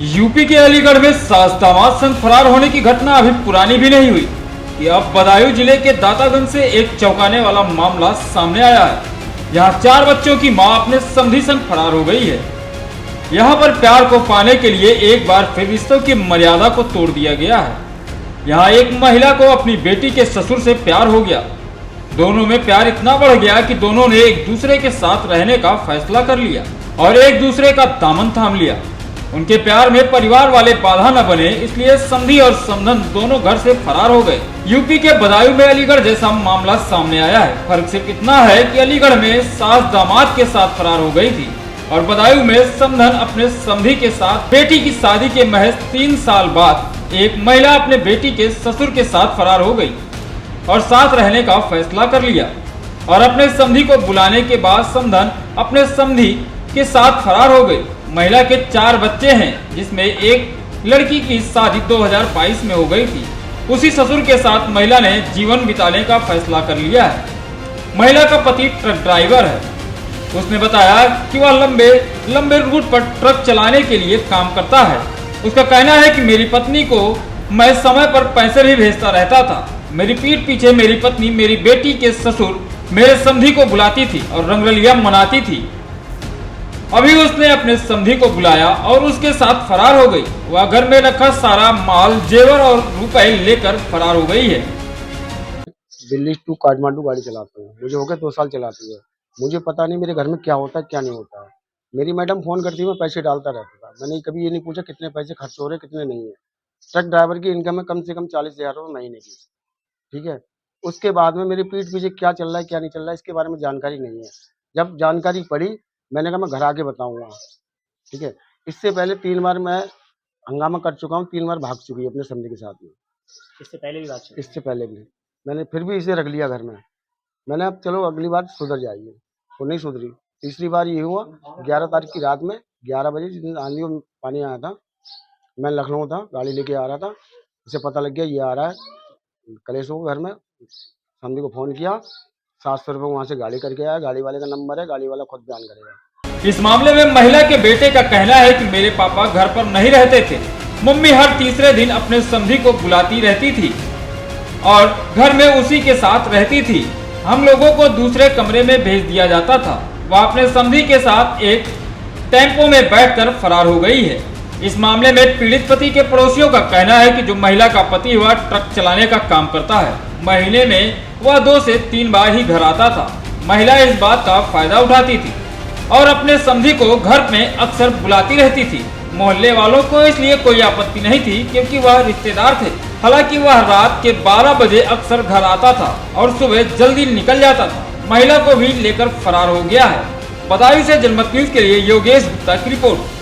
UP के अलीगढ़ में सास दामाद संग फरार होने की घटना अभी पुरानी भी नहीं हुई कि अब बदायूं जिले के दातागंज से एक चौंकाने वाला मामला सामने आया है। यहाँ 4 बच्चों की मां अपने समधी संग फरार हो गई है। यहाँ पर प्यार को पाने के लिए एक बार फिर रिश्तों की मर्यादा को तोड़ दिया गया है। यहाँ एक महिला को अपनी बेटी के ससुर से प्यार हो गया। दोनों में प्यार इतना बढ़ गया कि दोनों ने एक दूसरे के साथ रहने का फैसला कर लिया और एक दूसरे का दामन थाम लिया। उनके प्यार में परिवार वाले बाधा न बने, इसलिए समधी और समधन दोनों घर से फरार हो गए। यूपी के बदायूं में अलीगढ़ जैसा मामला सामने आया है। फर्क सिर्फ इतना है कि अलीगढ़ में सास दामाद के साथ फरार हो गई थी और बदायूं में समधन अपने समधी के साथ बेटी की शादी के महज 3 साल बाद एक महिला अपने बेटी के ससुर के साथ फरार हो गई और साथ रहने का फैसला कर लिया। और अपने समधी को बुलाने के बाद समधन अपने समधी के साथ फरार हो गई। महिला के 4 बच्चे हैं, जिसमें एक लड़की की शादी 2022 में हो गई थी। उसी ससुर के साथ महिला ने जीवन बिताने का फैसला कर लिया है। महिला का पति ट्रक ड्राइवर है। उसने बताया कि वह लंबे रूट पर ट्रक चलाने के लिए काम करता है। उसका कहना है कि मेरी पत्नी को मैं समय पर पैसे भी भेजता रहता था। मेरी पीठ पीछे मेरी पत्नी मेरी बेटी के ससुर मेरे समधी को बुलाती थी और रंगरलिया मनाती थी। अभी उसने अपने समधी को बुलाया और उसके साथ फरार हो गई। वह घर में रखा सारा माल, जेवर और रुपए लेकर फरार हो गई है। दिल्ली टू काठमांडू गाड़ी चलाता हूँ। मुझे हो गए 2 साल चलाते हुए। मुझे पता नहीं मेरे घर में क्या होता है क्या नहीं होता है। मेरी मैडम फोन करती, मैं पैसे डालता रहता था। मैंने कभी ये नहीं पूछा कितने पैसे खर्च हो रहे कितने नहीं है। ट्रक ड्राइवर की इनकम है कम से कम 40,000 रुपये महीने की, ठीक है। उसके बाद में मेरी पीठ पीछे क्या चल रहा है क्या नहीं चल रहा है इसके बारे में जानकारी नहीं है। जब जानकारी पड़ी मैंने कहा मैं घर आके बताऊंगा, ठीक है। इससे पहले 3 बार मैं हंगामा कर चुका हूँ, 3 बार भाग चुकी है अपने समधी के साथ में। इससे पहले भी बात इससे पहले भी मैंने फिर भी इसे रख लिया घर में। मैंने अब चलो अगली बार सुधर जाएगी, तो नहीं सुधरी। तीसरी बार ये हुआ 11 तारीख की रात में 11 बजे, जिस दिन आंधी और पानी आया था। मैं लखनऊ था, गाड़ी लेके आ रहा था। इसे पता लग गया ये आ रहा है कलेश हो घर में। समधी को फ़ोन किया, 700 रुपये वहाँ से गाड़ी करके आया। गाड़ी वाले का नंबर है, गाड़ी वाला खुद बयान करेगा। इस मामले में महिला के बेटे का कहना है कि मेरे पापा घर पर नहीं रहते थे। मम्मी हर तीसरे दिन अपने समधी को बुलाती रहती थी और घर में उसी के साथ रहती थी। हम लोगों को दूसरे कमरे में भेज दिया जाता था। वह अपने समधी के साथ एक टेम्पो में बैठकर फरार हो गई है। इस मामले में पीड़ित पति के पड़ोसियों का कहना है कि जो महिला का पति वह ट्रक चलाने का काम करता है। महीने में वह 2 से 3 बार ही घर आता था। महिला इस बात का फायदा उठाती थी और अपने समधी को घर में अक्सर बुलाती रहती थी। मोहल्ले वालों को इसलिए कोई आपत्ति नहीं थी क्योंकि वह रिश्तेदार थे। हालांकि वह रात के 12 बजे अक्सर घर आता था और सुबह जल्दी निकल जाता था। महिला को भी लेकर फरार हो गया है। बदायूं से जनमत न्यूज के लिए योगेश गुप्ता की रिपोर्ट।